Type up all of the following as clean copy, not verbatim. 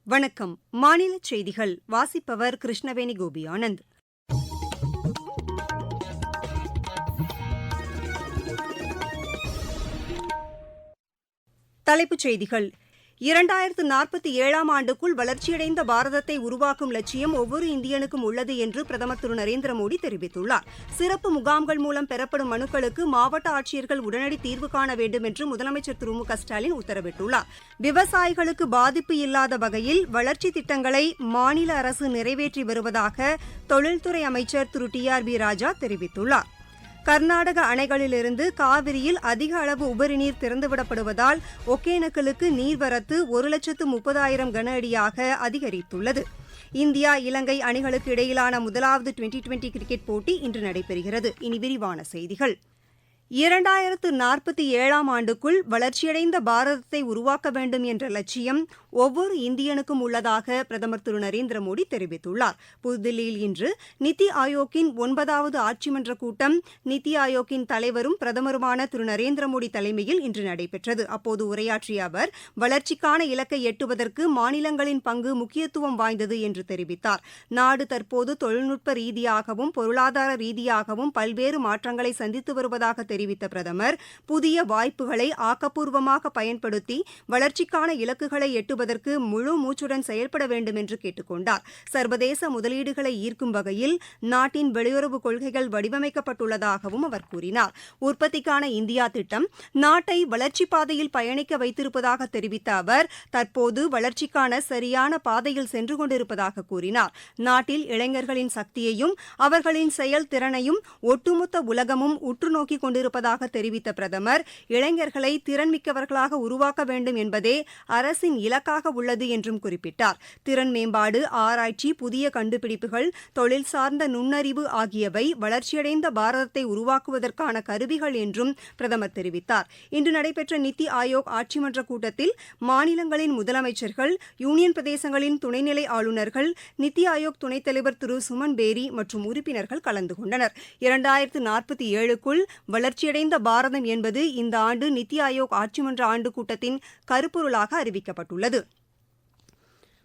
வணக்கம். மாநிலச் செய்திகள் வாசிப்பவர் கிருஷ்ணவேணி கோபியானந்த். தலைப்புச் செய்திகள். 2047ஆம் ஆண்டுக்குள் வளர்ச்சியடைந்த பாரதத்தை உருவாக்கும் லட்சியம் ஒவ்வொரு இந்தியனுக்கும் உள்ளது என்று பிரதமர் திரு நரேந்திரமோடி தெரிவித்துள்ளார். சிறப்பு முகாம்கள் மூலம் பெறப்படும் மனுக்களுக்கு மாவட்ட ஆட்சியர்கள் உடனடி தீர்வு காண வேண்டும் என்று முதலமைச்சர் திரு மு.க.ஸ்டாலின் உத்தரவிட்டுள்ளார். விவசாயிகளுக்கு பாதிப்பு இல்லாத வகையில் வளர்ச்சித் திட்டங்களை மாநில அரசு நிறைவேற்றி வருவதாக தொழில்துறை அமைச்சர் திரு டி.ஆர்.பி. ராஜா தெரிவித்துள்ளார். கர்நாடக அணைகளிலிருந்து காவிரியில் அதிக அளவு உபரிநீர் திறந்துவிடப்படுவதால் ஒகேனக்கலுக்கு நீர்வரத்து 1,30,000 கன அடியாக அதிகரித்துள்ளது. இந்தியா இலங்கை அணிகளுக்கு இடையிலான முதலாவது டுவெண்டி கிரிக்கெட் போட்டி இன்று நடைபெறுகிறது. இனி விரிவான செய்திகள். 2047ஆம் ஆண்டுக்குள் வளர்ச்சியடைந்த பாரதத்தை உருவாக்க வேண்டும் என்ற லட்சியம் ஒவ்வொரு இந்தியனுக்கும் உள்ளதாக பிரதமர் திரு நரேந்திரமோடி தெரிவித்துள்ளார். புதுதில்லியில் இன்று நித்தி ஆயோக்கின் 9வது ஆட்சிமன்ற கூட்டம் நித்தி ஆயோக்கின் தலைவரும் பிரதமருமான திரு நரேந்திரமோடி தலைமையில் இன்று நடைபெற்றது. அப்போது உரையாற்றிய அவர், வளர்ச்சிக்கான இலக்கை எட்டுவதற்கு மாநிலங்களின் பங்கு முக்கியத்துவம் வாய்ந்தது என்று தெரிவித்தார். நாடு தற்போது தொழில்நுட்ப ரீதியாகவும் பொருளாதார ரீதியாகவும் பல்வேறு மாற்றங்களை சந்தித்து வருவதாக தெரிவித்த பிரதமர், புதிய வாய்ப்புகளை ஆக்கப்பூர்வமாக பயன்படுத்தி வளர்ச்சிக்கான இலக்குகளை எட்டுவதற்கு முழு மூச்சுடன் செயல்பட வேண்டும் என்று கேட்டுக் கொண்டார். சர்வதேச முதலீடுகளை ஈர்க்கும் வகையில் நாட்டின் வெளியுறவு கொள்கைகள் வடிவமைக்கப்பட்டுள்ளதாகவும் அவர் கூறினார். உற்பத்திக்கான இந்தியா திட்டம் நாட்டை வளர்ச்சிப் பாதையில் பயணிக்க வைத்திருப்பதாக தெரிவித்த அவர், தற்போது வளர்ச்சிக்கான சரியான பாதையில் சென்று கொண்டிருப்பதாக கூறினார். நாட்டில் இளைஞர்களின் சக்தியையும் அவர்களின் செயல்திறனையும் ஒட்டுமொத்த உலகமும் உற்று நோக்கிக் கொண்டிருப்பதாக தெரிவித்த பிரதமர், இளைஞர்களை திறன்மிக்கவர்களாக உருவாக்க வேண்டும் என்பதே அரசின் இலக்காக உள்ளது என்றும் குறிப்பிட்டார். திறன் மேம்பாடு, ஆராய்ச்சி, புதிய கண்டுபிடிப்புகள், தொழில் சார்ந்த நுண்ணறிவு ஆகியவை வளர்ச்சியடைந்த பாரதத்தை உருவாக்குவதற்கான கருவிகள் என்றும் பிரதமர் தெரிவித்தார். இன்று நடைபெற்ற நித்தி ஆயோக் ஆட்சிமன்ற கூட்டத்தில் மாநிலங்களின் முதலமைச்சர்கள், யூனியன் பிரதேசங்களின் துணைநிலை ஆளுநர்கள், நித்தி ஆயோக் துணைத் தலைவர் திரு சுமன் பேரி மற்றும் உறுப்பினர்கள் கலந்து கொண்டனர். 2047க்குள் வளர்ச்சியடைந்த பாரதம் என்பது இந்த ஆண்டு நித்தி ஆயோக் ஆட்சிமன்ற ஆண்டு கூட்டத்தின் கருப்பொருளாக அறிவிக்கப்பட்டுள்ளது.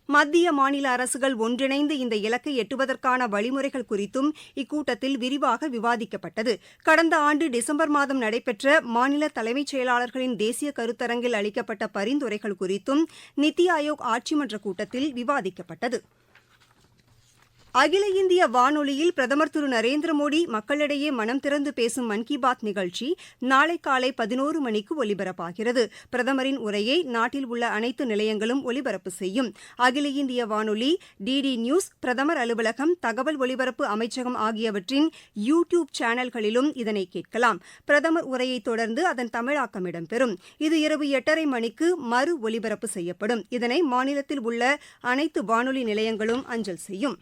மத்திய மாநில அரசுகள் ஒன்றிணைந்து இந்த இலக்கை எட்டுவதற்கான வழிமுறைகள் குறித்தும் இக்கூட்டத்தில் விரிவாக விவாதிக்கப்பட்டது. கடந்த ஆண்டு டிசம்பர் மாதம் நடைபெற்ற மாநில தலைமைச் செயலாளர்களின் தேசிய கருத்தரங்கில் அளிக்கப்பட்ட பரிந்துரைகள் குறித்தும் நித்தி ஆயோக் ஆட்சிமன்ற கூட்டத்தில் விவாதிக்கப்பட்டது. அகில இந்திய வானொலியில் பிரதமர் திரு நரேந்திரமோடி மக்களிடையே மனம் திறந்து பேசும் மன் கி பாத் நிகழ்ச்சி நாளை காலை 11 மணிக்கு ஒலிபரப்பாகிறது. பிரதமரின் உரையை நாட்டில் உள்ள அனைத்து நிலையங்களும் ஒலிபரப்பு செய்யும். அகில இந்திய வானொலி, டிடி நியூஸ், பிரதமர் அலுவலகம், தகவல் ஒலிபரப்பு அமைச்சகம் ஆகியவற்றின் யூ டியூப் சேனல்களிலும் இதனை கேட்கலாம். பிரதமர் உரையை தொடர்ந்து அதன் தமிழாக்கம் இடம்பெறும். இது இரவு 8:30 மணிக்கு மறு ஒலிபரப்பு செய்யப்படும். இதனை மாநிலத்தில் உள்ள அனைத்து வானொலி நிலையங்களும் அஞ்சல் செய்யும்.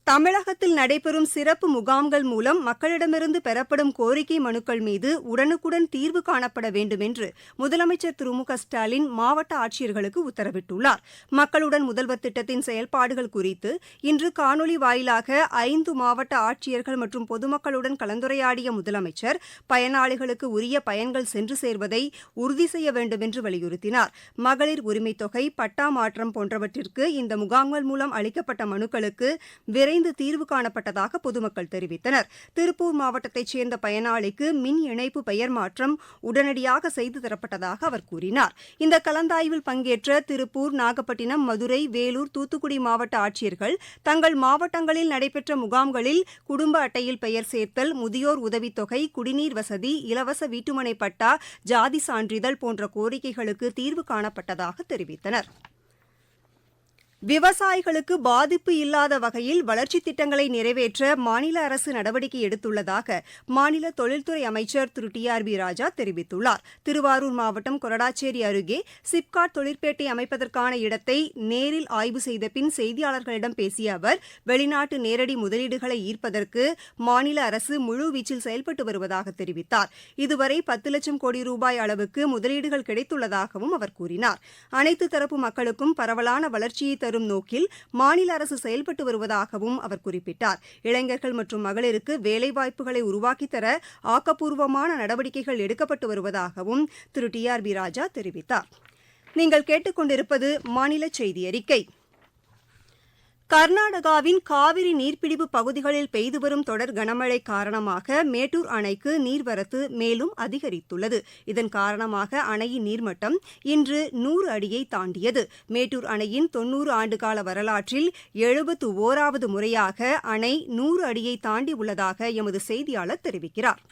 தமிழகத்தில் நடைபெறும் சிறப்பு முகாம்கள் மூலம் மக்களிடமிருந்து பெறப்படும் கோரிக்கை மனுக்கள் மீது உடனுக்குடன் தீர்வு காணப்பட வேண்டும் என்று முதலமைச்சர் திரு மு.க.ஸ்டாலின் மாவட்ட ஆட்சியர்களுக்கு உத்தரவிட்டுள்ளார். மக்களுடன் முதல்வர் திட்டத்தின் செயல்பாடுகள் குறித்து இன்று காணொலி வாயிலாக 5 மாவட்ட ஆட்சியர்கள் மற்றும் பொதுமக்களுடன் கலந்துரையாடிய முதலமைச்சர், பயனாளிகளுக்கு உரிய பயன்கள் சென்று சேர்வதை உறுதி செய்ய வேண்டும் என்று வலியுறுத்தினார். மகளிர் உரிமைத் தொகை, பட்டா மாற்றம் போன்றவற்றிற்கு இந்த முகாம்கள் மூலம் அளிக்கப்பட்ட மனுக்களுக்கு விரைந்து தீர்வு காணப்பட்டதாக பொதுமக்கள் தெரிவித்தனர். திருப்பூர் மாவட்டத்தைச் சேர்ந்த பயனாளிக்கு மின் இணைப்பு பெயர் மாற்றம் உடனடியாக செய்து தரப்பட்டதாக அவர் கூறினார். இந்த கலந்தாய்வில் பங்கேற்ற திருப்பூர், நாகப்பட்டினம், மதுரை, வேலூர், தூத்துக்குடி மாவட்ட ஆட்சியர்கள் தங்கள் மாவட்டங்களில் நடைபெற்ற முகாம்களில் குடும்ப அட்டையில் பெயர் சேர்த்தல், முதியோர் உதவித்தொகை, குடிநீர் வசதி, இலவச வீட்டுமனை பட்டா, ஜாதி சான்றிதழ் போன்ற கோரிக்கைகளுக்கு தீர்வு காணப்பட்டதாக தெரிவித்தனர். விவசாயிகளுக்கு பாதிப்பு இல்லாத வகையில் வளர்ச்சித் திட்டங்களை நிறைவேற்ற மாநில அரசு நடவடிக்கை எடுத்துள்ளதாக மாநில தொழில்துறை அமைச்சர் திரு டி.ஆர்.பி. ராஜா தெரிவித்துள்ளார். திருவாரூர் மாவட்டம் கொரடாச்சேரி அருகே சிப்காட் தொழிற்பேட்டை அமைப்பதற்கான இடத்தை நேரில் ஆய்வு செய்த பின் செய்தியாளர்களிடம் பேசிய அவர், வெளிநாட்டு நேரடி முதலீடுகளை ஈர்ப்பதற்கு மாநில அரசு முழுவீச்சில் செயல்பட்டு வருவதாக தெரிவித்தார். இதுவரை 10 லட்சம் கோடி ரூபாய் அளவுக்கு முதலீடுகள் கிடைத்துள்ளதாகவும் அவர் கூறினார். அனைத்து தரப்பு மக்களுக்கும் பரவலான வளர்ச்சியை தரும் நோக்கில் மாநில அரசு செயல்பட்டு வருவதாகவும் அவர் குறிப்பிட்டார். இளைஞர்கள் மற்றும் மகளிருக்கு வேலைவாய்ப்புகளை உருவாக்கித் தர ஆக்கப்பூர்வமான நடவடிக்கைகள் எடுக்கப்பட்டு வருவதாகவும் திரு டி.ஆர்.பி. ராஜா தெரிவித்தார். நீங்கள் கேட்டுக்கொண்டிருப்பது மாநில செய்தி அறிக்கை. கர்நாடகாவின் காவிரி நீர்பிடிப்பு பகுதிகளில் பெய்து வரும் தொடர் கனமழை காரணமாக மேட்டூர் அணைக்கு நீர்வரத்து மேலும் அதிகரித்துள்ளது. இதன் காரணமாக அணையின் நீர்மட்டம் இன்று 100 அடியை தாண்டியது. மேட்டூர் அணையின் 90 ஆண்டுகால வரலாற்றில் 71வது முறையாக அணை 100 அடியை தாண்டி உள்ளதாக எமது செய்தியாளர் தெரிவிக்கிறார்.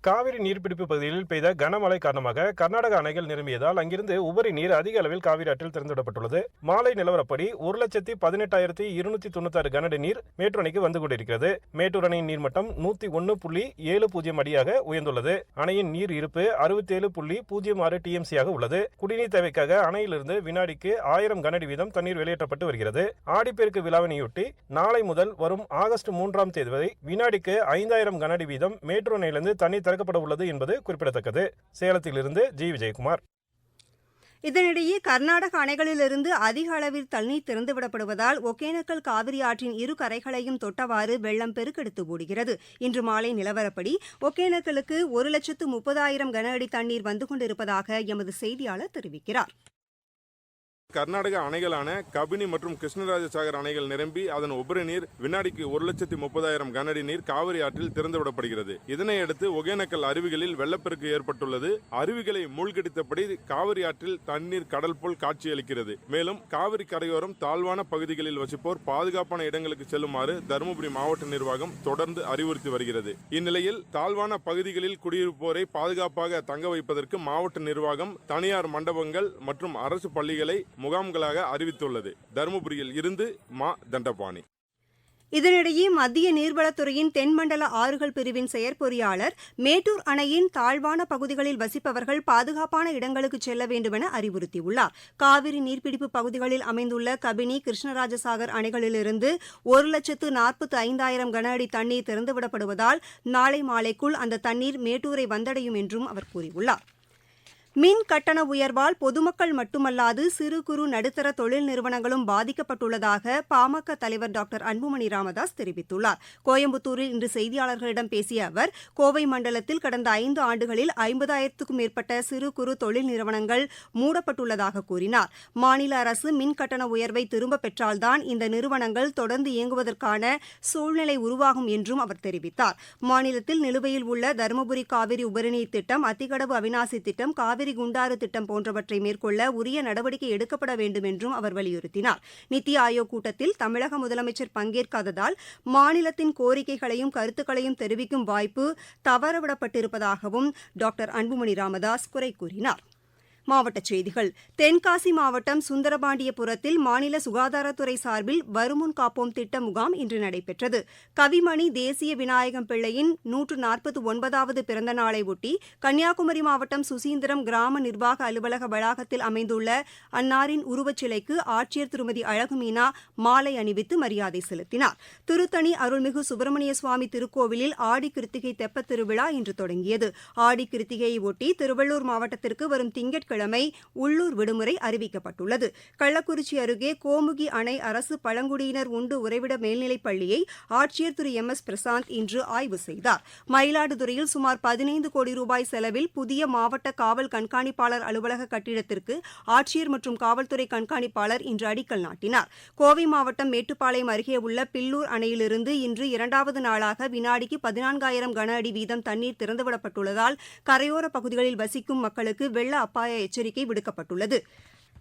காவிரி நீர்பிடிப்பு பகுதிகளில் பெய்த கனமழை காரணமாக கர்நாடக அணைகள் நிரம்பியதால் அங்கிருந்து உபரி நீர் அதிக அளவில் காவிரி ஆற்றில் திறந்துவிடப்பட்டுள்ளது. மாலை நிலவரப்படி 1,18,296 கனஅடி நீர் மேட்டூர் அணைக்கு வந்து கொண்டிருக்கிறது. மேட்டூர் அணையின் நீர்மட்டம் 101.70 அடியாக உயர்ந்துள்ளது. அணையின் நீர் இருப்பு 67.06 TMC உள்ளது. குடிநீர் தேவைக்காக அணையிலிருந்து வினாடிக்கு 1000 கனஅடி வீதம் தண்ணீர் வெளியேற்றப்பட்டு வருகிறது. ஆடிப்பெருக்கு விழாவினையொட்டி நாளை முதல் வரும் ஆகஸ்ட் 3ஆம் தேதி வரை வினாடிக்கு 5000 கனஅடி வீதம் மேட்டூர் அணையிலிருந்து தண்ணீர் திறக்கப்பட உள்ளது என்பது குறிப்பிடத்தக்கது. சேலத்திலிருந்து ஜி. விஜயகுமார். இதனிடையே கர்நாடக அணைகளிலிருந்து அதிக அளவில் தண்ணீர் திறந்துவிடப்படுவதால் ஒகேனக்கல் காவிரி ஆற்றின் இரு கரைகளையும் தொட்டவாறு வெள்ளம் பெருக்கெடுத்து ஓடுகிறது. இன்று மாலை நிலவரப்படி ஒகேனக்கலுக்கு 1,30,000 கன அடி தண்ணீர் வந்து கொண்டிருப்பதாக எமது செய்தியாளர் தெரிவிக்கிறார். கர்நாடக அணைகளான கபினி மற்றும் கிருஷ்ணராஜசாகர் அணைகள் நிரம்பி அதன் உபரி நீர் வினாடிக்கு 1,30,000 கனஅடி நீர் காவிரி ஆற்றில் திறந்துவிடப்படுகிறது. இதனையடுத்து ஒகேனக்கல் அருவிகளில் வெள்ளப்பெருக்கு ஏற்பட்டுள்ளது. அருவிகளை மூழ்கடித்தபடி காவிரி ஆற்றில் தண்ணீர் கடல் போல் காட்சியளிக்கிறது. மேலும் காவிரி கரையோரம் தாழ்வான பகுதிகளில் வசிப்போர் பாதுகாப்பான இடங்களுக்கு செல்லுமாறு தருமபுரி மாவட்ட நிர்வாகம் தொடர்ந்து அறிவுறுத்தி வருகிறது. இந்நிலையில் தாழ்வான பகுதிகளில் குடியிருப்போரை பாதுகாப்பாக தங்க வைப்பதற்கு மாவட்ட நிர்வாகம் தனியார் மண்டபங்கள் மற்றும் அரசு பள்ளிகளை முகாம்களாக அறிவித்துள்ளது. தருமபுரியில் இருந்து மா. தண்டபாணி. இதனிடையே மத்திய நீர்வளத்துறையின் தென்மண்டல ஆறுகள் பிரிவின் செயற்பொறியாளர் மேட்டூர் அணையின் தாழ்வான பகுதிகளில் வசிப்பவர்கள் பாதுகாப்பான இடங்களுக்கு செல்ல வேண்டுமென அறிவுறுத்தியுள்ளார். காவிரி நீர்பிடிப்பு பகுதிகளில் அமைந்துள்ள கபினி, கிருஷ்ணராஜசாகர் அணைகளிலிருந்து 1,45,000 கன அடி தண்ணீர் திறந்துவிடப்படுவதால் நாளை மாலைக்குள் அந்த தண்ணீர் மேட்டூரை வந்தடையும் என்றும் அவர் கூறியுள்ளார். மின் கட்டண உயர்வால் பொதுமக்கள் மட்டுமல்லாது சிறு குறு நடுத்தர தொழில் நிறுவனங்களும் பாதிக்கப்பட்டுள்ளதாக பாமக தலைவர் டாக்டர் அன்புமணி ராமதாஸ் தெரிவித்துள்ளார். கோயம்புத்தூரில் இன்று செய்தியாளர்களிடம் பேசிய அவர், கோவை மண்டலத்தில் கடந்த 5 ஆண்டுகளில் 50,000க்கும் மேற்பட்ட சிறு குறு தொழில் நிறுவனங்கள் மூடப்பட்டுள்ளதாக கூறினார். மாநில அரசு மின் கட்டண உயர்வை திரும்பப் பெற்றால்தான் இந்த நிறுவனங்கள் தொடர்ந்து இயங்குவதற்கான சூழ்நிலை உருவாகும் என்றும் அவர் தெரிவித்தார். மாநிலத்தில் நிலுவையில் உள்ள தருமபுரி காவிரி உபரிநீர் திட்டம், அத்திக்கடவு அவிநாசி திட்டம், காவிரி குண்டாறு திட்டம் போன்றவற்றை மேற்கொள்ள உரிய நடவடிக்கை எடுக்கப்பட வேண்டும் என்றும் அவர் வலியுறுத்தினார். நித்தி ஆயோக் கூட்டத்தில் தமிழக முதலமைச்சர் பங்கேற்காததால் மாநிலத்தின் கோரிக்கைகளையும் கருத்துக்களையும் தெரிவிக்கும் வாய்ப்பு தவறவிடப்பட்டிருப்பதாகவும் டாக்டர் அன்புமணி ராமதாஸ் குறை கூறினார். மாவட்டச் செய்திகள். தென்காசி மாவட்டம் சுந்தரபாண்டியபுரத்தில் மாநில சுகாதாரத்துறை சார்பில் வருமுன் காப்போம் திட்ட முகாம் இன்று நடைபெற்றது. கவிமணி தேசிய விநாயகம் பிள்ளையின் 149வது பிறந்த நாளை ஒட்டி கன்னியாகுமரி மாவட்டம் சுசீந்திரம் கிராம நிர்வாக அலுவலக வளாகத்தில் அமைந்துள்ள அன்னாரின் உருவச்சிலைக்கு ஆட்சியர் திருமதி அழகுமீனா மாலை அணிவித்து மரியாதை செலுத்தினார். திருத்தணி அருள்மிகு சுப்பிரமணிய சுவாமி திருக்கோவிலில் ஆடி கிருத்திகை தெப்பத் திருவிழா இன்று தொடங்கியது. ஆடி கிருத்திகையை ஒட்டி திருவள்ளூர் மாவட்டத்திற்கு வரும் திங்கட்கிழமை உள்ளூர் விடுமுறை அறிவிக்கப்பட்டுள்ளது. கள்ளக்குறிச்சி அருகே கோமுகி அணை அரசு பழங்குடியினர் உண்டு உறைவிட மேல்நிலைப் பள்ளியை ஆட்சியர் திரு MS பிரசாந்த் இன்று ஆய்வு செய்தார். மயிலாடுதுறையில் சுமார் 15 கோடி ரூபாய் செலவில் புதிய மாவட்ட காவல் கண்காணிப்பாளர் அலுவலக கட்டிடத்திற்கு ஆட்சியர் மற்றும் காவல்துறை கண்காணிப்பாளர் இன்று அடிக்கல் நாட்டினார். கோவை மாவட்டம் மேட்டுப்பாளையம் அருகே உள்ள பில்லூர் அணையிலிருந்து இன்று 2வது நாளாக வினாடிக்கு 14,000 கன அடி வீதம் தண்ணீர் திறந்துவிடப்பட்டுள்ளதால் கரையோர பகுதிகளில் வசிக்கும் மக்களுக்கு வெள்ள அபாய எச்சரிக்கை விடுக்கப்பட்டுள்ளது.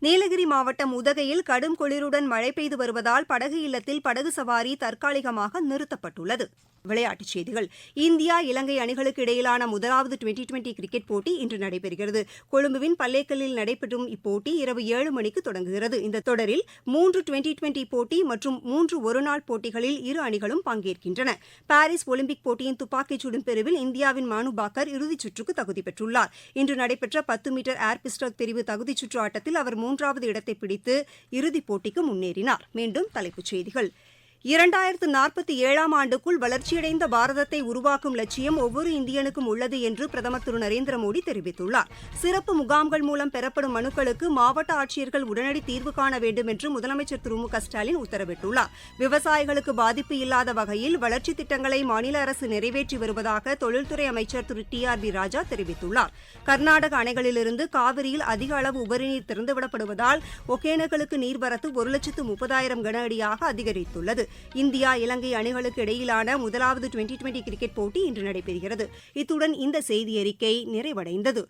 நீலகிரி மாவட்டம் உதகையில் கடும் குளிருடன் மழை பெய்து வருவதால் படகு இல்லத்தில் படகு சவாரி தற்காலிகமாக நிறுத்தப்பட்டுள்ளது. விளையாட்டுச் செய்திகள். இந்தியா இலங்கை அணிகளுக்கு இடையிலான முதலாவது 2020 கிரிக்கெட் போட்டி இன்று நடைபெறுகிறது. கொழும்புவின் பல்லேக்கலில் நடைபெறும் இப்போட்டி இரவு 7 மணிக்கு தொடங்குகிறது. இந்த தொடரில் 3 2020 போட்டி மற்றும் 3 ஒருநாள் போட்டிகளில் இரு அணிகளும் பங்கேற்கின்றன. பாரிஸ் ஒலிம்பிக் போட்டியின் துப்பாக்கிச் சுடும் பிரிவில் இந்தியாவின் மனு பாக்கர் இறுதிச் சுற்றுக்கு தகுதி பெற்றுள்ளார். இன்று நடைபெற்ற 10 மீட்டர் ஏர் பிஸ்டல் பிரிவு தகுதிச் சுற்று ஆட்டத்தில் அவர் 3வது இடத்தை பிடித்து இறுதிப் போட்டிக்கு முன்னேறினார். மீண்டும் தலைப்புச் செய்திகள். 2047ஆம் ஆண்டுக்குள் வளர்ச்சியடைந்த பாரதத்தை உருவாக்கும் லட்சியம் ஒவ்வொரு இந்தியனுக்கும் உள்ளது என்று பிரதமர் திரு நரேந்திர மோடி தெரிவித்துள்ளார். சிறப்பு முகாம்கள் மூலம் பெறப்படும் மனுக்களுக்கு மாவட்ட ஆட்சியர்கள் உடனடி தீர்வு காண வேண்டும் என்று முதலமைச்சர் திரு மு க ஸ்டாலின் உத்தரவிட்டுள்ளார். விவசாயிகளுக்கு பாதிப்பு இல்லாத வகையில் வளர்ச்சித் திட்டங்களை மாநில அரசு நிறைவேற்றி வருவதாக தொழில்துறை அமைச்சர் திரு டி.ஆர்.பி. ராஜா தெரிவித்துள்ளார். கர்நாடக அணைகளிலிருந்து காவிரியில் அதிக அளவு உபரிநீர் திறந்துவிடப்படுவதால் ஒகேனக்கலுக்கு நீர்வரத்து 1,30,000 கன அடியாக அதிகரித்துள்ளது. இந்தியா இலங்கை அணிகளுக்கு இடையிலான முதலாவது டுவெண்டி கிரிக்கெட் போட்டி இன்று நடைபெறுகிறது. இத்துடன் இந்த செய்தியறிக்கை நிறைவடைந்தது.